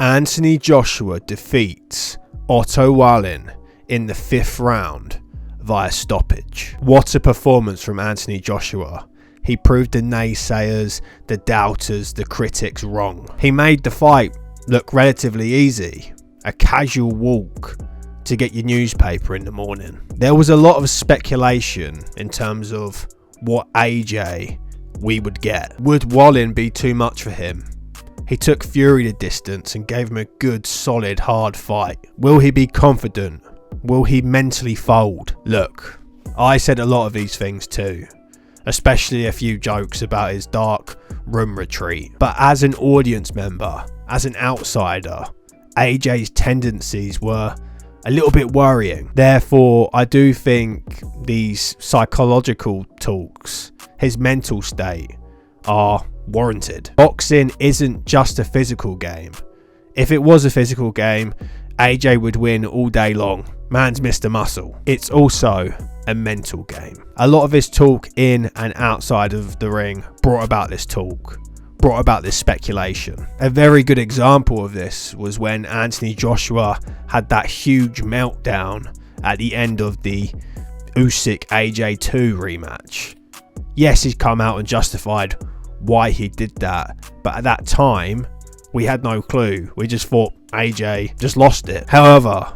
Anthony Joshua defeats Otto Wallin in the 5th round via stoppage. What a performance from Anthony Joshua. He proved the naysayers, the doubters, the critics wrong. He made the fight look relatively easy, a casual walk to get your newspaper in the morning. There was a lot of speculation in terms of what AJ we would get. Would Wallin be too much for him? He took Fury the distance and gave him a good, solid, hard fight. Will he be confident? Will he mentally fold? Look, I said a lot of these things too, especially a few jokes about his dark room retreat. But as an audience member, as an outsider, AJ's tendencies were a little bit worrying. Therefore, I do think these psychological talks, his mental state, are warranted. Boxing isn't just a physical game. If it was a physical game, AJ would win all day long. Man's Mr. Muscle. It's also a mental game. A lot of his talk in and outside of the ring brought about this talk, brought about this speculation. A very good example of this was when Anthony Joshua had that huge meltdown at the end of the Usyk AJ 2 rematch. Yes, he's come out and justified why he did that, but at that time we had no clue. We just thought AJ just lost it. However,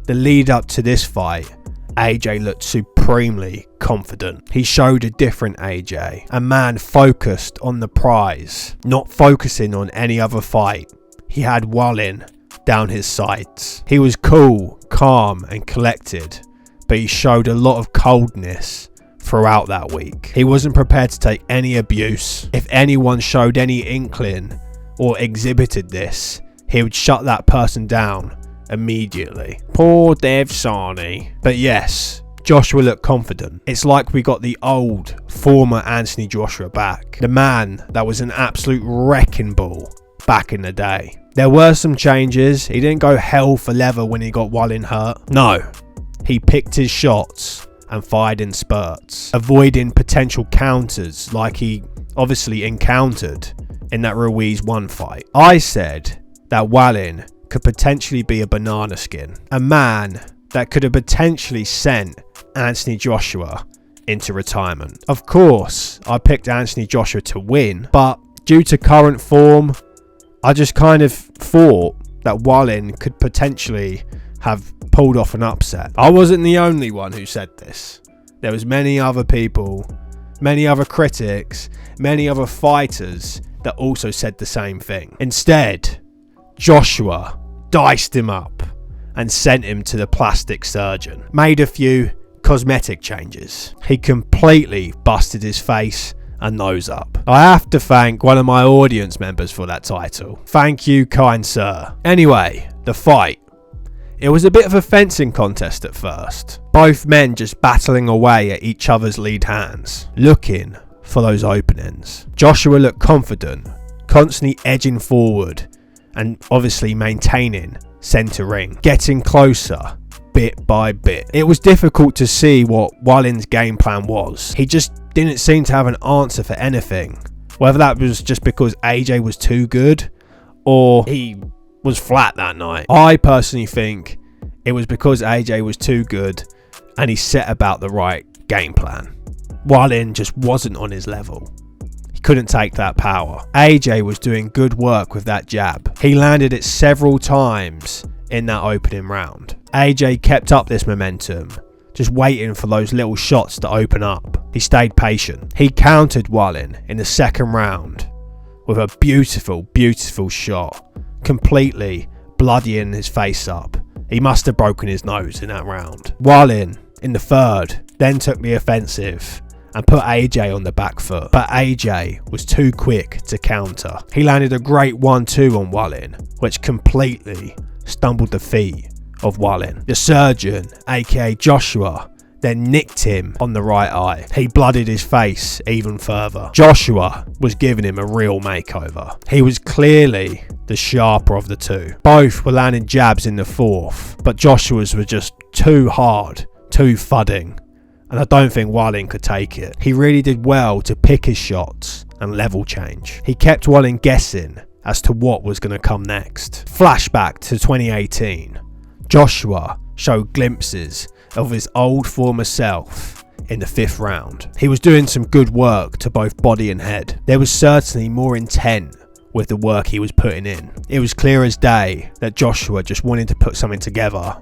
the lead up to this fight, AJ looked supremely confident. He showed a different AJ, a man focused on the prize, not focusing on any other fight. He had Wallin down his sights. He was cool, calm and collected, but he showed a lot of coldness throughout that week. He wasn't prepared to take any abuse. If anyone showed any inkling or exhibited this, he would shut that person down immediately. Poor Dev Sani. But yes, Joshua looked confident. It's like we got the old, former Anthony Joshua back. The man that was an absolute wrecking ball back in the day. There were some changes. He didn't go hell for leather when he got Wallin hurt. No, he picked his shots and fired in spurts, avoiding potential counters like he obviously encountered in that Ruiz 1 fight. I said that Wallin could potentially be a banana skin, a man that could have potentially sent Anthony Joshua into retirement. Of course, I picked Anthony Joshua to win, but due to current form, I just kind of thought that Wallin could potentially have pulled off an upset. I wasn't the only one who said this. There was many other people, many other critics, many other fighters that also said the same thing. Instead, Joshua diced him up and sent him to the plastic surgeon. Made a few cosmetic changes. He completely busted his face and nose up. I have to thank one of my audience members for that title. Thank you, kind sir. Anyway, the fight. It was a bit of a fencing contest at first. Both men just battling away at each other's lead hands, looking for those openings. Joshua looked confident, constantly edging forward and obviously maintaining centre ring, getting closer bit by bit. It was difficult to see what Wallin's game plan was. He just didn't seem to have an answer for anything. Whether that was just because AJ was too good or he was flat that night. I personally think it was because AJ was too good and he set about the right game plan. Wallin just wasn't on his level. He couldn't take that power. AJ was doing good work with that jab. He landed it several times in that opening round. AJ kept up this momentum, just waiting for those little shots to open up. He stayed patient. He countered Wallin in the second round with a beautiful, beautiful shot, completely bloodying his face up. He must have broken his nose in that round. Wallin, in the third, then took the offensive and put AJ on the back foot, but AJ was too quick to counter. He landed a great 1-2 on Wallin, which completely stumbled the feet of Wallin. The surgeon, aka Joshua, then nicked him on the right eye. He bloodied his face even further. Joshua was giving him a real makeover. He was clearly the sharper of the two. Both were landing jabs in the fourth, but Joshua's were just too hard, too thudding, and I don't think Wallin could take it. He really did well to pick his shots and level change. He kept Wallin guessing as to what was going to come next. Flashback to 2018. Joshua showed glimpses of his old former self in the 5th round. He was doing some good work to both body and head. There was certainly more intent with the work he was putting in. It was clear as day that Joshua just wanted to put something together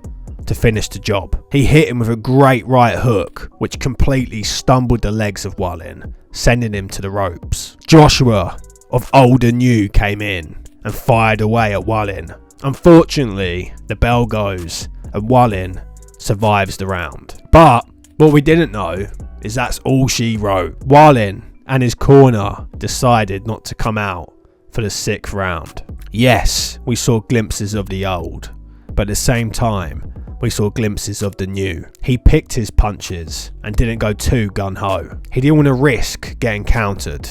to finish the job. He hit him with a great right hook, which completely stumbled the legs of Wallin, sending him to the ropes. Joshua of old and new came in and fired away at Wallin. Unfortunately, the bell goes and Wallin survives the round. But what we didn't know is that's all she wrote. Wallin and his corner decided not to come out for the 6th round. Yes, we saw glimpses of the old, but at the same time, we saw glimpses of the new. He picked his punches and didn't go too gung-ho. He didn't want to risk getting countered.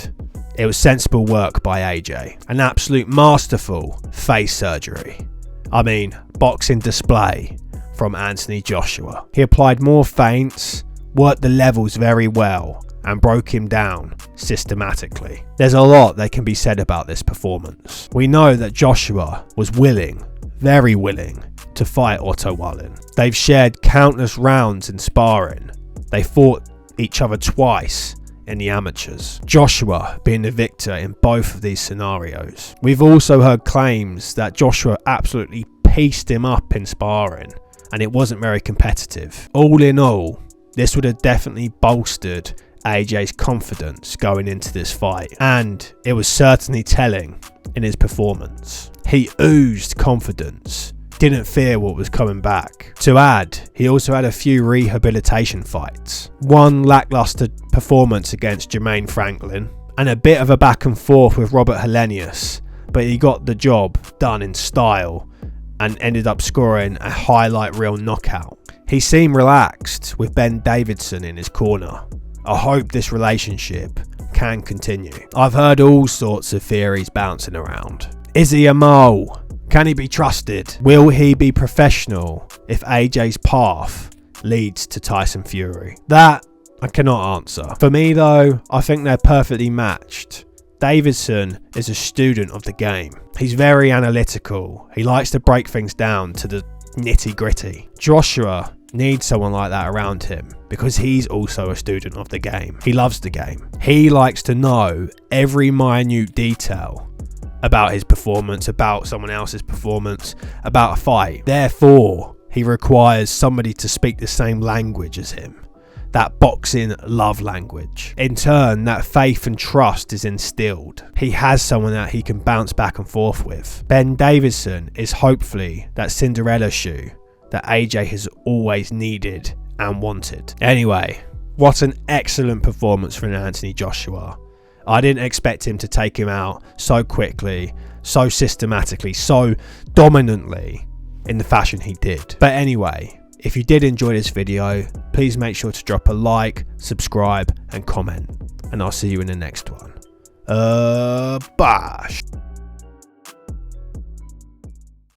It was sensible work by AJ. An absolute masterful face surgery. I mean, boxing display from Anthony Joshua. He applied more feints, worked the levels very well, and broke him down systematically. There's a lot that can be said about this performance. We know that Joshua was willing, very willing, to fight Otto Wallin. They've shared countless rounds in sparring. They fought each other twice in the amateurs. Joshua being the victor in both of these scenarios. We've also heard claims that Joshua absolutely pieced him up in sparring and it wasn't very competitive. All in all, this would have definitely bolstered AJ's confidence going into this fight, and it was certainly telling in his performance. He oozed confidence, didn't fear what was coming back. To add, he also had a few rehabilitation fights. One lackluster performance against Jermaine Franklin, and a bit of a back and forth with Robert Helenius, but he got the job done in style and ended up scoring a highlight reel knockout. He seemed relaxed with Ben Davidson in his corner. I hope this relationship can continue. I've heard all sorts of theories bouncing around. Is he a mole? Can he be trusted? Will he be professional if AJ's path leads to Tyson Fury? That I cannot answer. For me though, I think they're perfectly matched. Davidson is a student of the game. He's very analytical. He likes to break things down to the nitty gritty. Joshua needs someone like that around him because he's also a student of the game. He loves the game. He likes to know every minute detail about his performance, about someone else's performance, about a fight. Therefore, he requires somebody to speak the same language as him. That boxing love language. In turn, that faith and trust is instilled. He has someone that he can bounce back and forth with. Ben Davidson is hopefully that Cinderella shoe that AJ has always needed and wanted. Anyway, what an excellent performance from Anthony Joshua. I didn't expect him to take him out so quickly, so systematically, so dominantly in the fashion he did. But anyway, if you did enjoy this video, please make sure to drop a like, subscribe and comment. And I'll see you in the next one. Bash.